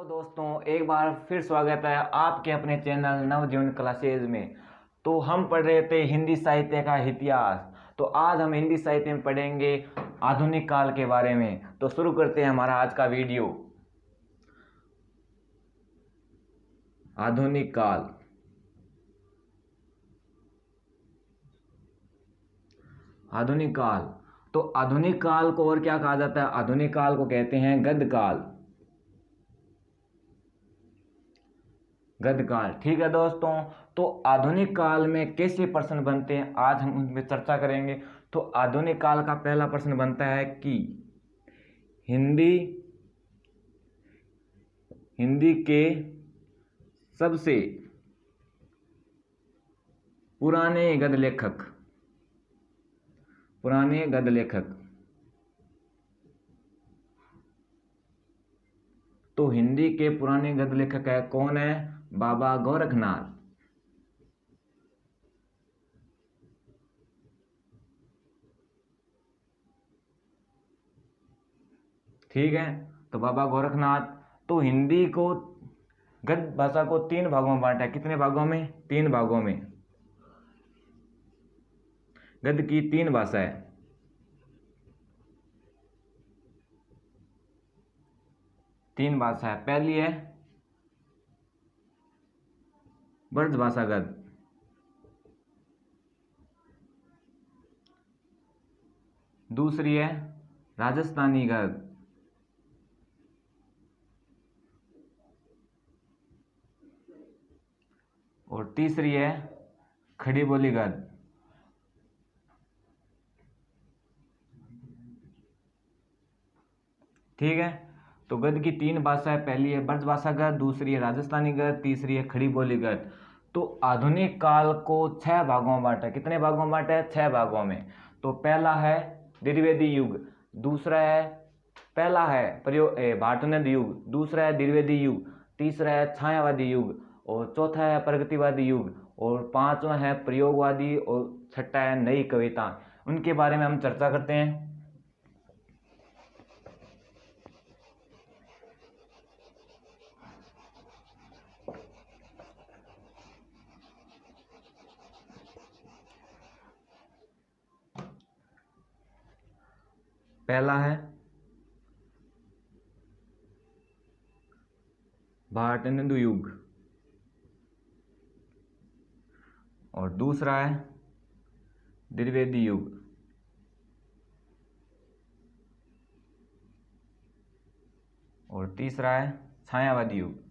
दोस्तों, एक बार फिर स्वागत है आपके अपने चैनल नवजीवन क्लासेज में। तो हम पढ़ रहे थे हिंदी साहित्य का इतिहास। तो आज हम हिंदी साहित्य में पढ़ेंगे आधुनिक काल के बारे में। तो शुरू करते हैं हमारा आज का वीडियो। आधुनिक काल। आधुनिक काल। तो आधुनिक काल को और क्या कहा जाता है? आधुनिक काल को कहते हैं गद्य काल। गद्य काल, ठीक है दोस्तों। तो आधुनिक काल में कैसे प्रश्न बनते हैं, आज हम उन पर चर्चा करेंगे। तो आधुनिक काल का पहला प्रश्न बनता है कि हिंदी के सबसे पुराने गद्य लेखक। तो हिंदी के पुराने गद्य लेखक है कौन है? बाबा गोरखनाथ। ठीक है, तो बाबा गोरखनाथ। तो हिंदी को गद्य भाषा को 3 भागों में बांटा है। कितने भागों में? 3 भागों में। गद्य की 3 भाषा है। पहली है ब्रजभाषा गद्य, दूसरी है राजस्थानी गद्य, और तीसरी है खड़ी बोली गद्य। ठीक है, तो गद्य की 3 भाषाएं, पहली है ब्रजभाषा गद्य, दूसरी है राजस्थानी गद्य, तीसरी है खड़ी बोली गद्य। तो आधुनिक काल को 6 भागों में बांटा है। कितने भागों में बांटा है? 6 भागों में। तो पहला है द्विवेदी युग, पहला है भाटुनंद युग, दूसरा है द्विवेदी युग, तीसरा है छायावादी युग, और चौथा है प्रगतिवादी युग, और 5वां है प्रयोगवादी, और 6ठा है नई कविता। उनके बारे में हम चर्चा करते हैं। पहला है भाटुनंद युग, और दूसरा है द्विवेदी युग, और तीसरा है छायावादी युग।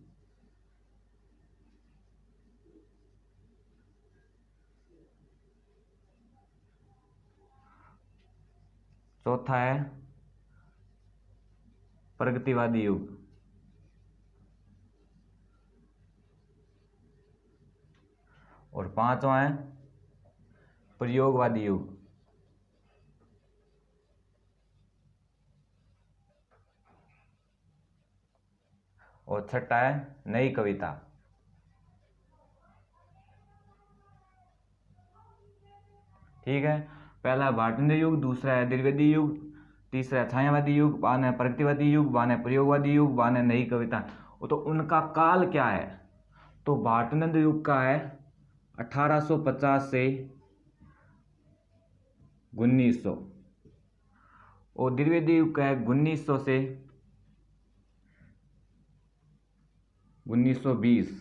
चौथा है प्रगतिवादी युग, और 5वां है प्रयोगवादी युग, और 6ठा है नई कविता। ठीक है, पहला भाटुनंद युग, दूसरा है द्विवेदी युग, तीसरा है छायावादी युग, बाद है प्रगतिवादी युग, बाद है प्रयोगवादी युग, बाद है नई कविता। तो उनका काल क्या है? तो भाटुनंद युग का है 1850 से 1900, और द्विवेदी युग का है 1900 से 1920,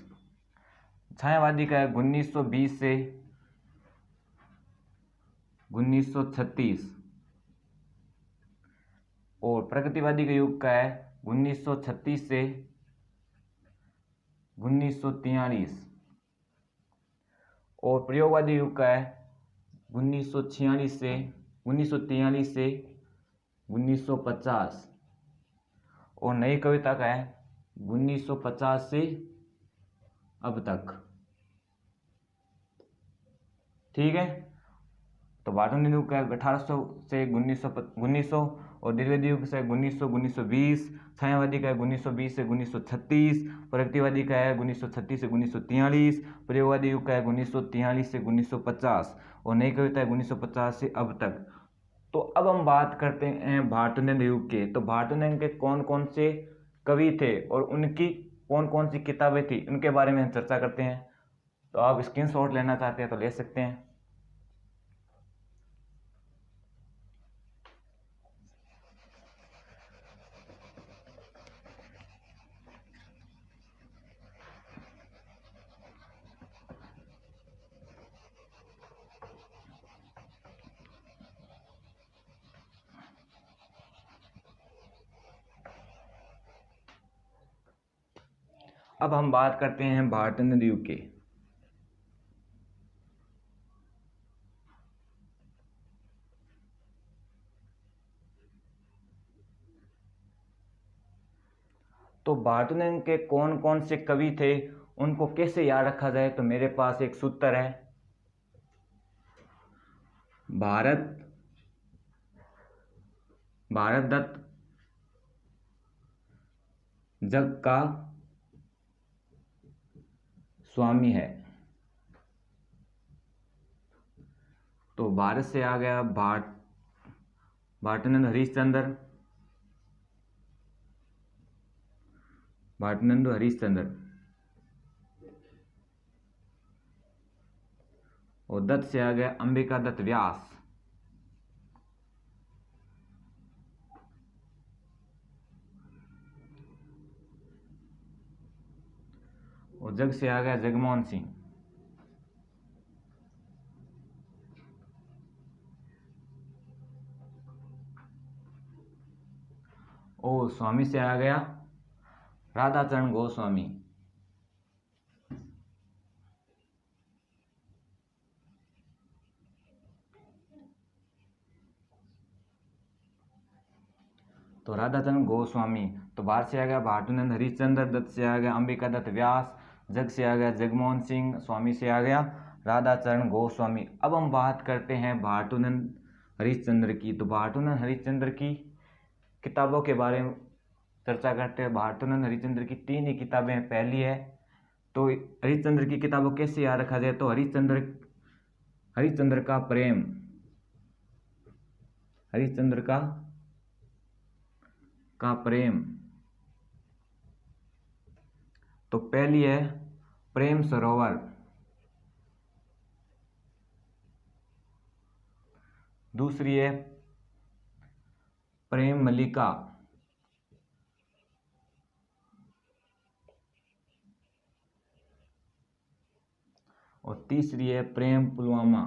छायावादी का है 1920 से 1936, और प्रगतिवादी के युग का है 1936 से 1943, और प्रयोगवादी युग का है 1943 से 1950, और नई कविता का है 1950 से अब तक। ठीक है, तो भाटुनंद युग का 1800 से 1900, और द्विवेदी युग से 1920, छायावादी का है 1920 से 1936, प्रगतिवादी का है 1936 से 1943, प्रयोगवादी युग का है 1943 से 1950, और नई कविता है 1950 से अब तक। तो अब हम बात करते हैं भाटुनंद युग के। तो भाटुनंद के कौन कौन से कवि थे और उनकी कौन कौन सी किताबें थी, उनके बारे में हम चर्चा करते हैं। तो आप स्क्रीनशॉट लेना चाहते हैं तो ले सकते हैं। अब हम बात करते हैं भारत द्वीप के। तो भारत के कौन कौन से कवि थे, उनको कैसे याद रखा जाए, तो मेरे पास एक सूत्र है। भारत दत्त जग का स्वामी है। तो भारत से आ गया भारतनंद हरिश्चंद्र, भारतनंद हरिश्चंद्र। और दत्त से आ गया अंबिका दत्त व्यास। और जग से आ गया जगमोहन सिंह। और स्वामी से आ गया राधाचरण गोस्वामी। तो राधाचरण गोस्वामी। तो भारत से आ गया भारतनंद हरिश्चंद्र, दत्त से आ गया अंबिका दत्त व्यास, जग से आ गया जगमोहन सिंह, स्वामी से आ गया राधाचरण गोस्वामी। अब हम बात करते हैं भारतनंद हरिश्चंद्र की। तो भारतनंद हरिश्चंद्र की किताबों के बारे में चर्चा करते हैं। भारतनंद हरिश्चंद्र की 3 ही किताबें हैं। पहली है, तो हरिश्चंद्र की किताबों कैसे याद रखा जाए, तो हरिश्चंद्र का प्रेम, हरिश्चंद्र का प्रेम। तो पहली है प्रेम सरोवर, दूसरी है प्रेम मल्लिका, और तीसरी है प्रेम पुलवामा।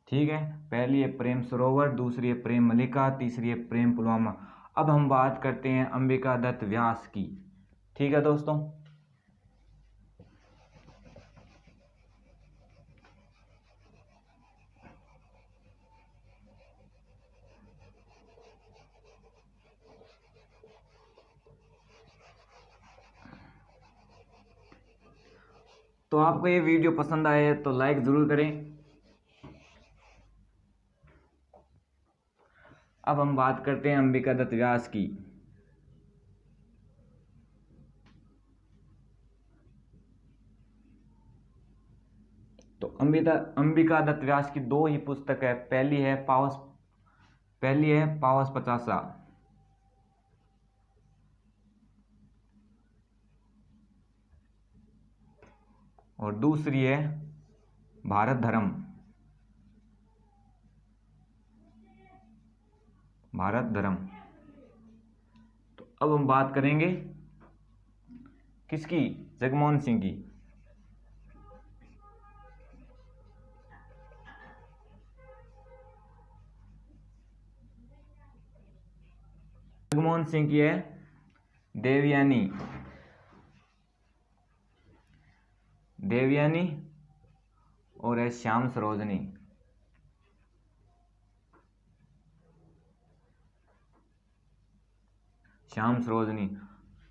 ठीक है, पहली है प्रेम सरोवर, दूसरी है प्रेम मल्लिका, तीसरी है प्रेम पुलवामा। अब हम बात करते हैं अंबिका दत्त व्यास की। ठीक है दोस्तों, तो आपको ये वीडियो पसंद आए तो लाइक जरूर करें। अब हम बात करते हैं अंबिका दत्त व्यास की। तो अंबिका दत्त व्यास की 2 ही पुस्तक है। पहली है पावस पचासा, और दूसरी है भारत धर्म। तो अब हम बात करेंगे किसकी, जगमोहन सिंह की। जगमोहन सिंह की है देवयानी और है श्याम सरोजनी।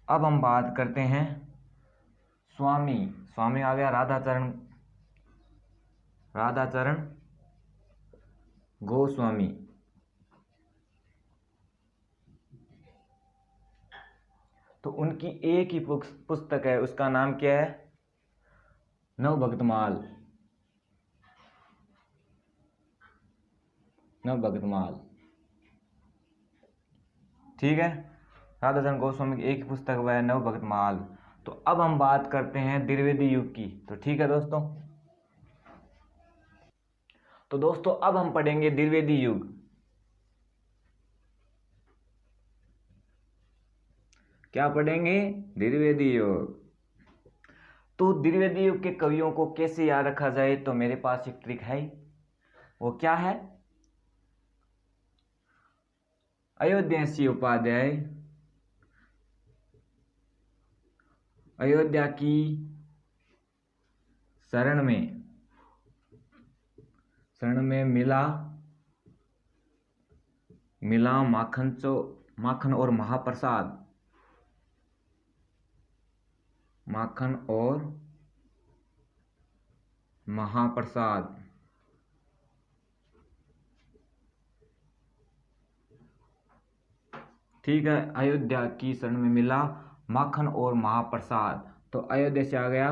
अब हम बात करते हैं स्वामी आ गया राधाचरण गोस्वामी। तो उनकी एक ही पुस्तक है, उसका नाम क्या है, नवभक्तमाल। नवभगतमाल। ठीक है, राधाचरण गोस्वामी की एक ही पुस्तक वह है नवभगतमाल। तो अब हम बात करते हैं द्विवेदी युग की। तो ठीक है दोस्तों, तो दोस्तों अब हम पढ़ेंगे द्विवेदी युग। क्या पढ़ेंगे? द्विवेदी युग। तो द्विवेदी युग के कवियों को कैसे याद रखा जाए, तो मेरे पास एक ट्रिक है। वो क्या है? अयोध्यासी उपाध्याय अयोध्या की शरण में मिला माखन और महाप्रसाद। माखन और महाप्रसाद। ठीक है, अयोध्या की शरण में मिला माखन और महाप्रसाद। तो अयोध्या से आ गया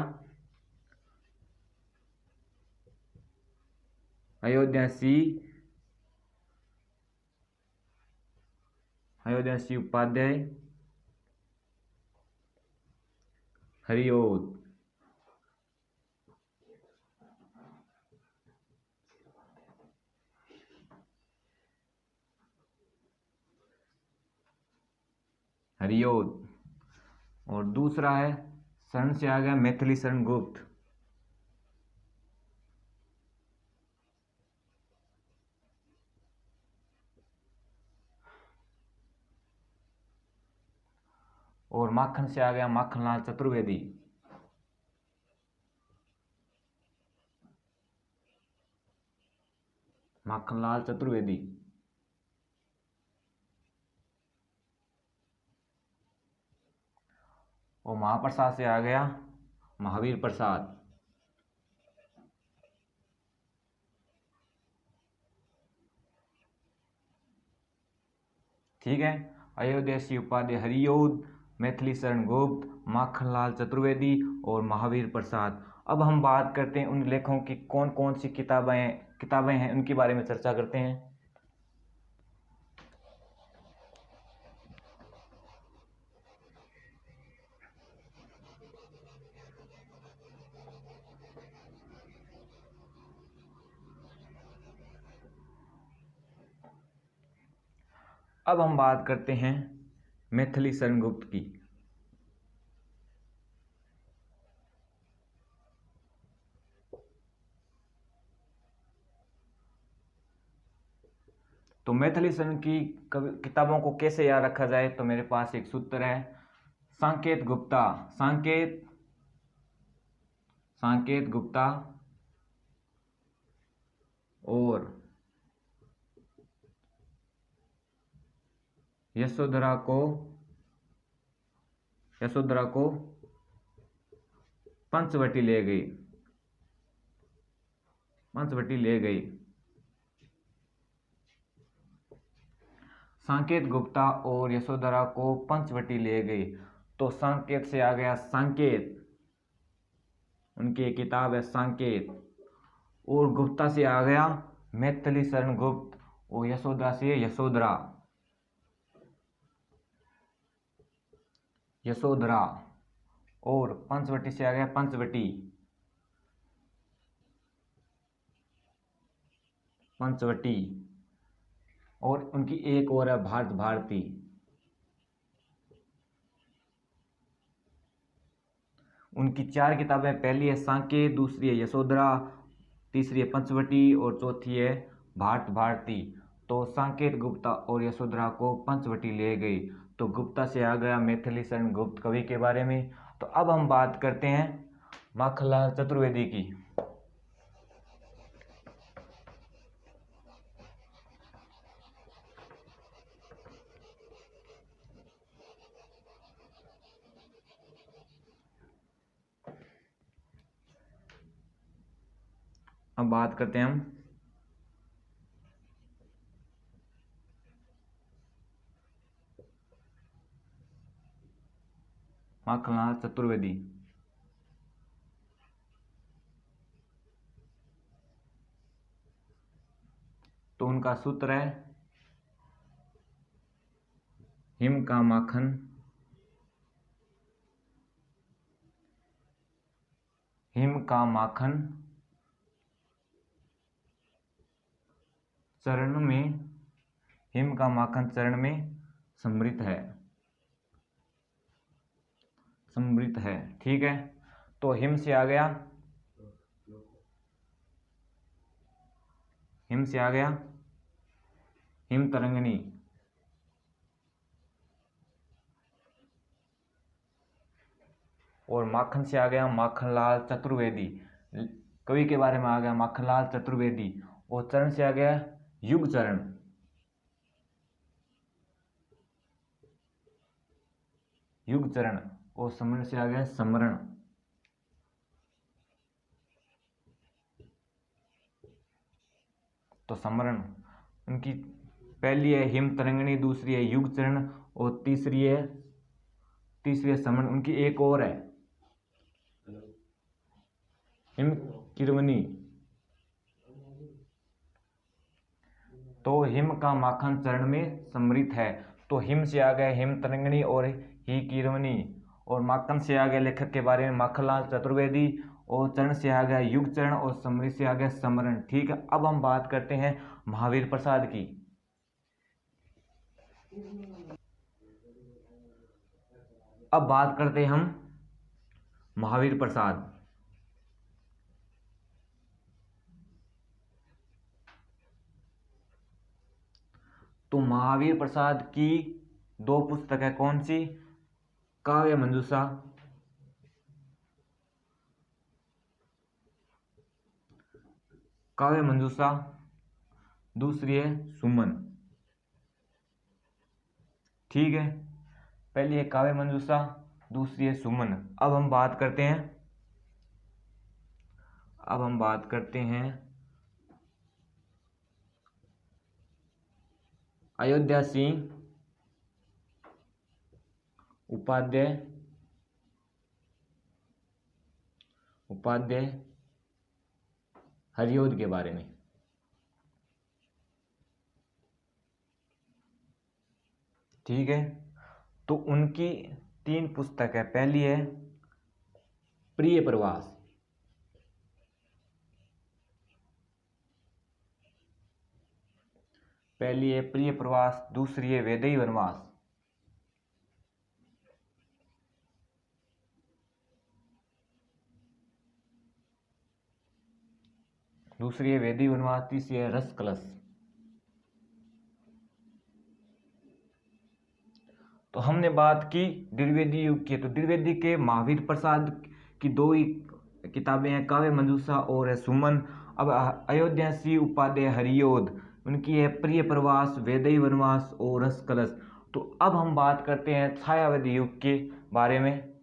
अयोध्यासी उपाध्याय हरिओद। और दूसरा है शरण से आ गया मैथिली शरण गुप्त। और माखन से आ गया माखनलाल चतुर्वेदी। माखनलाल चतुर्वेदी। और महाप्रसाद से आ गया महावीर प्रसाद। ठीक है, अयोध्यासी उपाध्याय हरिओद, मैथिली शरण गुप्त, माखनलाल चतुर्वेदी और महावीर प्रसाद। अब हम बात करते हैं उन लेखकों की कौन कौन सी किताबें हैं, उनके बारे में चर्चा करते हैं। अब हम बात करते हैं मैथिली शरण गुप्त की। तो मैथिली शरण की किताबों को कैसे याद रखा जाए, तो मेरे पास एक सूत्र है। साकेत गुप्ता और यशोधरा को पंचवटी ले गई। साकेत गुप्ता और यशोधरा को पंचवटी ले गई। तो साकेत से आ गया सांकेत, उनकी एक किताब है सांकेत। और गुप्ता से आ गया मैथिली शरण गुप्त। और यशोधरा से यशोधरा। और पंचवटी से आ गया पंचवटी। और उनकी एक और है भारती। उनकी 4 किताबें, पहली है सांकेत, दूसरी है यशोधरा, तीसरी है पंचवटी और चौथी है भारती। तो सांकेत गुप्ता और यशोधरा को पंचवटी ले गई। तो गुप्ता से आ गया मैथिली शरण गुप्त कवि के बारे में। तो अब हम बात करते हैं माखनलाल चतुर्वेदी की। अब बात करते हैं हम माखनलाल चतुर्वेदी। तो उनका सूत्र है हिम का माखन चरण में, हिम का माखन चरण में समृत है। ठीक है, तो हिम से आ गया हिम तरंगिणी, और माखन से आ गया माखनलाल चतुर्वेदी, कवि के बारे में आ गया माखनलाल चतुर्वेदी। और चरण से आ गया युग चरण, और समरण से आ गया समरण। तो समरण उनकी पहली है हिम तरंगिणी, दूसरी है युग चरण, और तीसरी है समरण। उनकी एक और है हिम किरवनी। तो हिम का माखन चरण में समृत है। तो हिम से आ गए हिम तरंगिणी और ही किरवनी, और माखन से आ गया लेखक के बारे में माखनलाल चतुर्वेदी, और चरण से आ गया युग चरण, और समृत से आ गया समरण। ठीक है, अब हम बात करते हैं महावीर प्रसाद की। अब बात करते हैं हम महावीर प्रसाद। तो महावीर प्रसाद की दो पुस्तक है, कौन सी? काव्य मंजूषा, दूसरी है सुमन। ठीक है, पहली है काव्य मंजूषा, दूसरी है सुमन। अब हम बात करते हैं अयोध्या सिंह उपाध्याय हरिऔध के बारे में। ठीक है, तो उनकी 3 पुस्तक है। पहली है प्रिय प्रवास, दूसरी है वैदेही वनवास, तीसरी है रस कलश। तो हमने बात की द्विवेदी युग की। तो द्विवेदी के महावीर प्रसाद की 2 ही किताबें हैं, काव्य मंजूषा और है सुमन। अब अयोध्या सिंह उपाध्याय हरिऔध, उनकी है प्रिय प्रवास, वैदेही वनवास और रस कलश। तो अब हम बात करते हैं छायावादी युग के बारे में।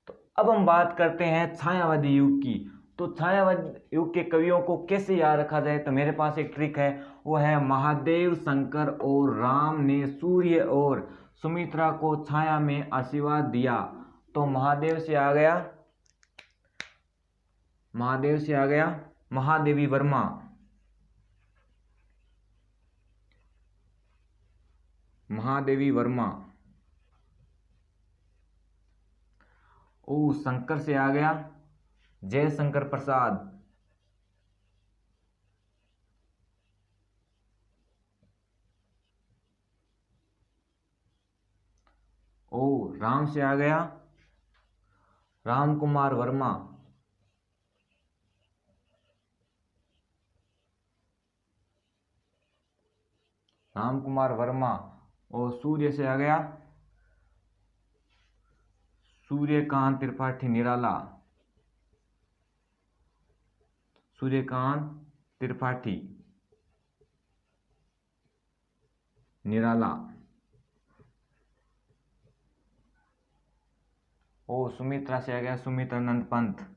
तो अब हम बात करते हैं छायावादी युग की। तो छायावादी युग के कवियों को कैसे याद रखा जाए, तो मेरे पास एक ट्रिक है, वो है महादेव, शंकर और राम ने सूर्य और सुमित्रा को छाया में आशीर्वाद दिया। तो महादेव से आ गया महादेवी वर्मा, ओ शंकर से आ गया जयशंकर प्रसाद, ओ राम से आ गया राम कुमार वर्मा, और सूर्य से आ गया सूर्यकांत त्रिपाठी निराला, ओ सुमित्रा से आ गया सुमित्रानंद पंत,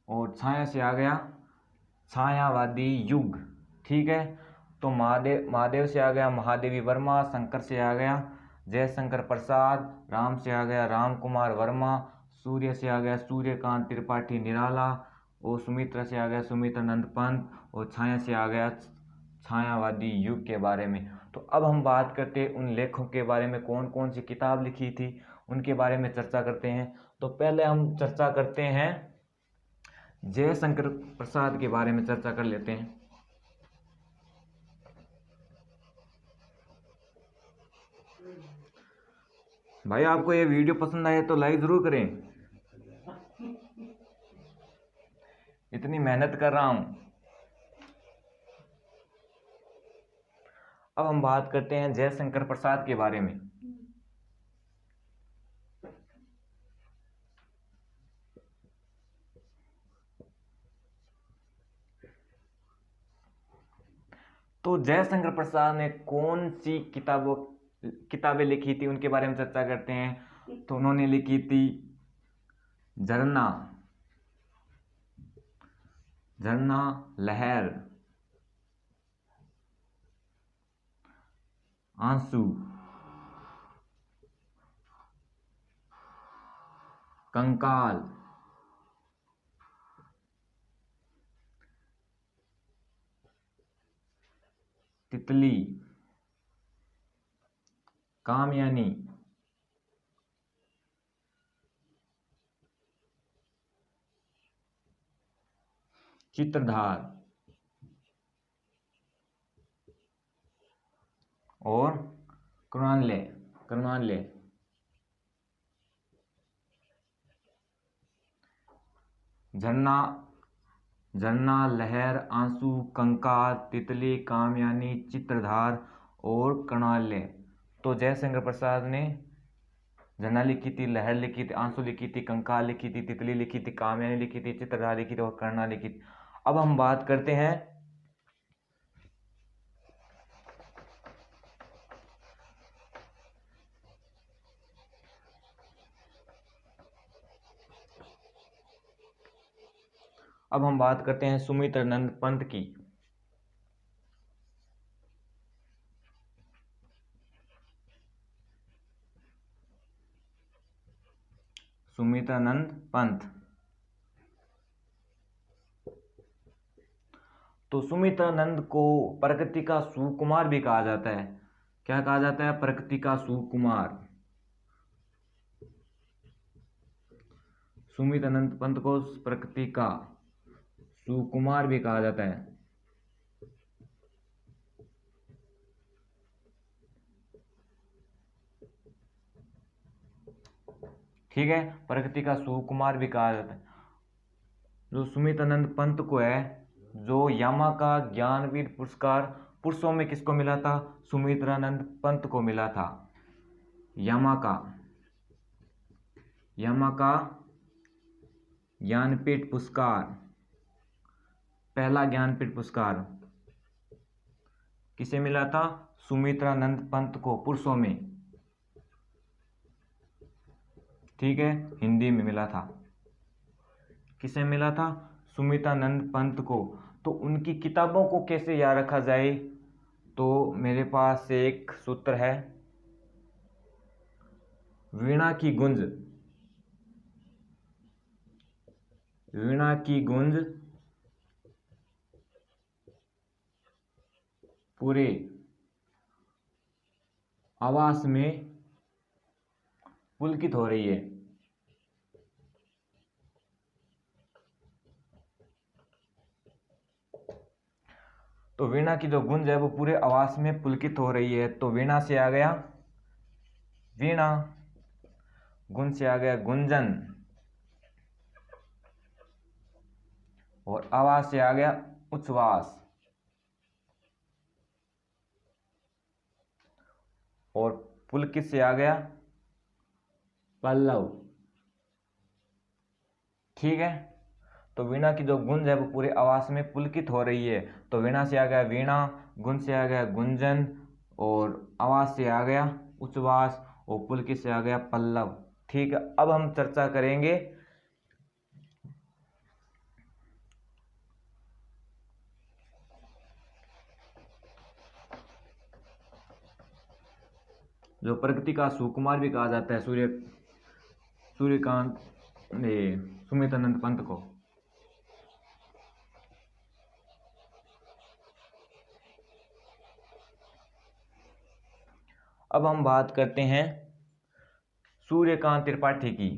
और छाया से आ गया छायावादी युग। ठीक है, तो महादेव से आ गया महादेवी वर्मा, शंकर से आ गया जयशंकर प्रसाद, राम से आ गया राम कुमार वर्मा, सूर्य से आ गया सूर्यकांत त्रिपाठी निराला, और सुमित्रा से आ गया सुमित्रानंद पंत, और छाया से आ गया छायावादी युग के बारे में। तो अब हम बात करते हैं उन लेखकों के बारे में, कौन कौन सी किताब लिखी थी उनके बारे में चर्चा करते हैं। तो पहले हम चर्चा करते हैं जयशंकर प्रसाद के बारे में चर्चा कर लेते हैं। भाई आपको ये वीडियो पसंद आए तो लाइक जरूर करें, इतनी मेहनत कर रहा हूं। अब हम बात करते हैं जयशंकर प्रसाद के बारे में। तो जयशंकर प्रसाद ने कौन सी किताबें लिखी थी उनके बारे में चर्चा करते हैं। तो उन्होंने लिखी थी झरना, लहर, आंसू, कंकाल, तितली, कामयानी, चित्रधार और कर्णालय। झरना, लहर, आंसू, कंकाल, तितली, कामयानी, चित्रधार और कर्णालय। तो जयशंकर प्रसाद ने झरना लिखी थी, लहर लिखी थी, आंसू लिखी थी, कंकाल लिखी थी, तितली लिखी थी, कामयानी लिखी थी, चित्रधार लिखी थी और कर्णालय लिखी थी। अब हम बात करते हैं सुमित्रानंद पंत की। सुमित्रानंद पंत। तो सुमित्रानंद को प्रकृति का सुकुमार भी कहा जाता है। क्या कहा जाता है? प्रकृति का सुकुमार। सुमित्रानंद पंत को प्रकृति का सुकुमार भी कहा जाता है। ठीक है, प्रकृति का सुकुमार भी कहा जाता है। जो सुमित्रानंद पंत को है, जो यामा का ज्ञानपीठ पुरस्कार पुरुषों में किसको मिला था? सुमित्रानंद पंत को मिला था। यामा का ज्ञानपीठ पुरस्कार, पहला ज्ञानपीठ पुरस्कार किसे मिला था? सुमित्रानंद पंत को, पुरुषों में। ठीक है, हिंदी में मिला था। किसे मिला था? सुमित्रानंद पंत को। तो उनकी किताबों को कैसे याद रखा जाए? तो मेरे पास एक सूत्र है, वीणा की गूंज पूरे आवास में पुलकित हो रही है। तो वीणा की जो गूंज है वो पूरे आवास में पुलकित हो रही है। तो वीणा से आ गया वीणा, गूंज से आ गया गुंजन, और आवाज से आ गया उच्छ्वास, और पुलकित से आ गया पल्लव। ठीक है, तो वीणा की जो गूंज है वो पूरे आवास में पुलकित हो रही है। तो वीणा से आ गया वीणा, गूंज से आ गया गुंजन, और आवाज से आ गया उच्छ्वास, और पुलकित से आ गया पल्लव। ठीक है, अब हम चर्चा करेंगे जो प्रकृति का सुकुमार भी कहा जाता है सूर्यकांत सुमित्रानंद पंत को। अब हम बात करते हैं सूर्यकांत त्रिपाठी की।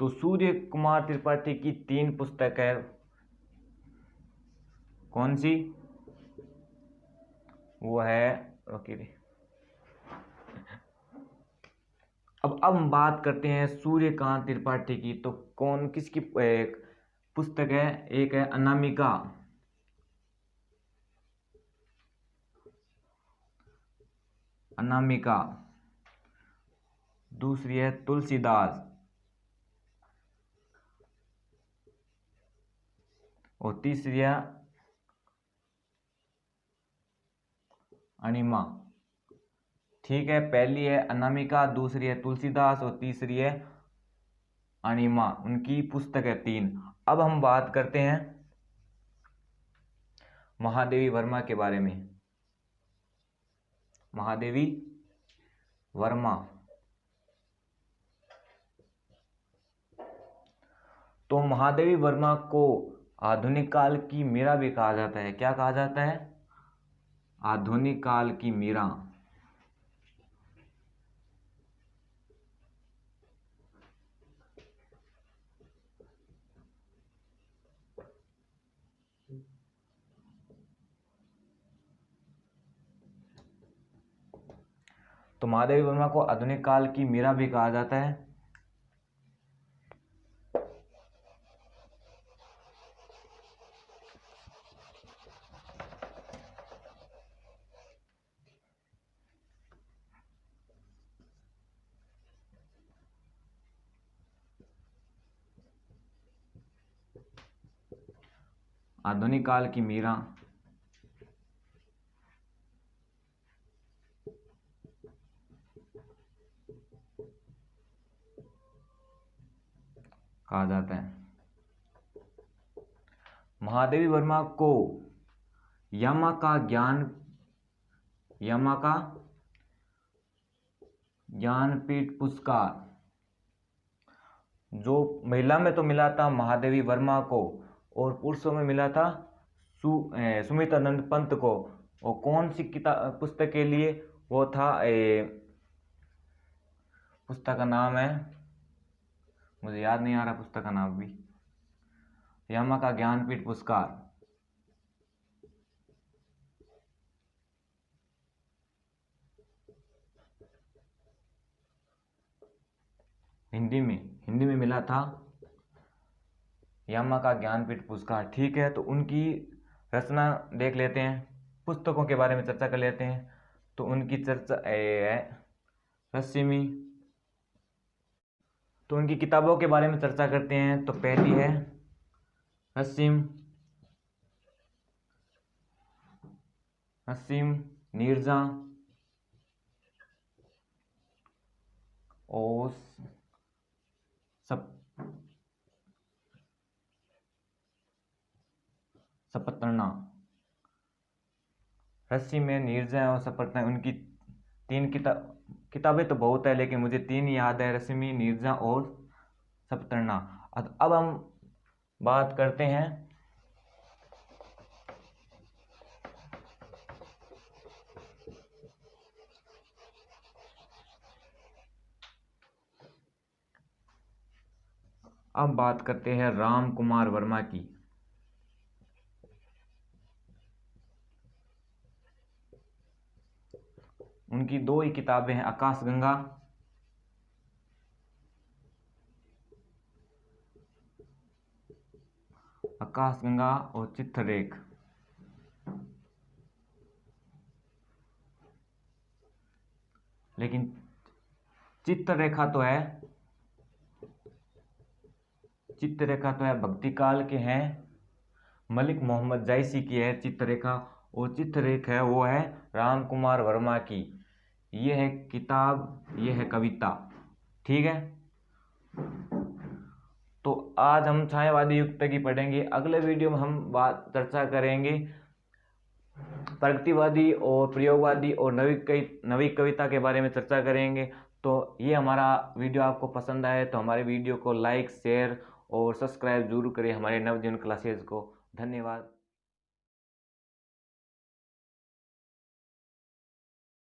तो सूर्य कुमार त्रिपाठी की 3 पुस्तक है, कौन सी? वो है ओके। अब हम बात करते हैं सूर्यकांत त्रिपाठी की। तो कौन किसकी एक पुस्तक है? एक है अनामिका, अनामिका, दूसरी है तुलसीदास और तीसरी है अनिमा। ठीक है, पहली है अनामिका, दूसरी है तुलसीदास और तीसरी है अनिमा। उनकी पुस्तक है 3। अब हम बात करते हैं महादेवी वर्मा के बारे में। महादेवी वर्मा, तो महादेवी वर्मा को आधुनिक काल की मीरा भी कहा जाता है। क्या कहा जाता है? आधुनिक काल की मीरा। तो महादेवी वर्मा को आधुनिक काल की मीरा भी कहा जाता है। आधुनिक काल की मीरा कहा जाता है। महादेवी वर्मा को यामाका ज्ञानपीठ पुरस्कार, जो महिला में तो मिला था महादेवी वर्मा को और पुरुषों में मिला था सुमित्रानंद पंत को। और कौन सी किताब पुस्तक के लिए? वो था पुस्तक का नाम है, मुझे याद नहीं आ रहा पुस्तक का नाम भी। यामाका ज्ञानपीठ पुरस्कार हिंदी में मिला था, यामाका ज्ञानपीठ पुरस्कार। ठीक है, तो उनकी रचना देख लेते हैं, पुस्तकों के बारे में चर्चा कर लेते हैं। तो उनकी चर्चा है रश्मि। तो उनकी किताबों के बारे में चर्चा करते हैं। तो पहली है रश्मि, नीरजा और सपत्रणा। रश्मि में नीरजा और सपत्रणा, उनकी 3 किताबें तो बहुत है, लेकिन मुझे 3 याद है, रश्मि, नीरजा और सपत्रणा। अब हम बात करते हैं राम कुमार वर्मा की। उनकी 2 ही किताबें हैं, आकाशगंगा और चित्ररेख। लेकिन चित्ररेखा तो है भक्ति काल के हैं, मलिक मोहम्मद जायसी की है चित्ररेखा। और चित्रलेख है वो है राम कुमार वर्मा की। ये है किताब, ये है कविता। ठीक है, तो आज हम छायावादी युक्त की पढ़ेंगे। अगले वीडियो में हम चर्चा करेंगे प्रगतिवादी और प्रयोगवादी और नवी कविता के बारे में चर्चा करेंगे। तो ये हमारा वीडियो आपको पसंद आए तो हमारे वीडियो को लाइक, शेयर और सब्सक्राइब जरूर करें हमारे नवजीवन क्लासेज को। धन्यवाद।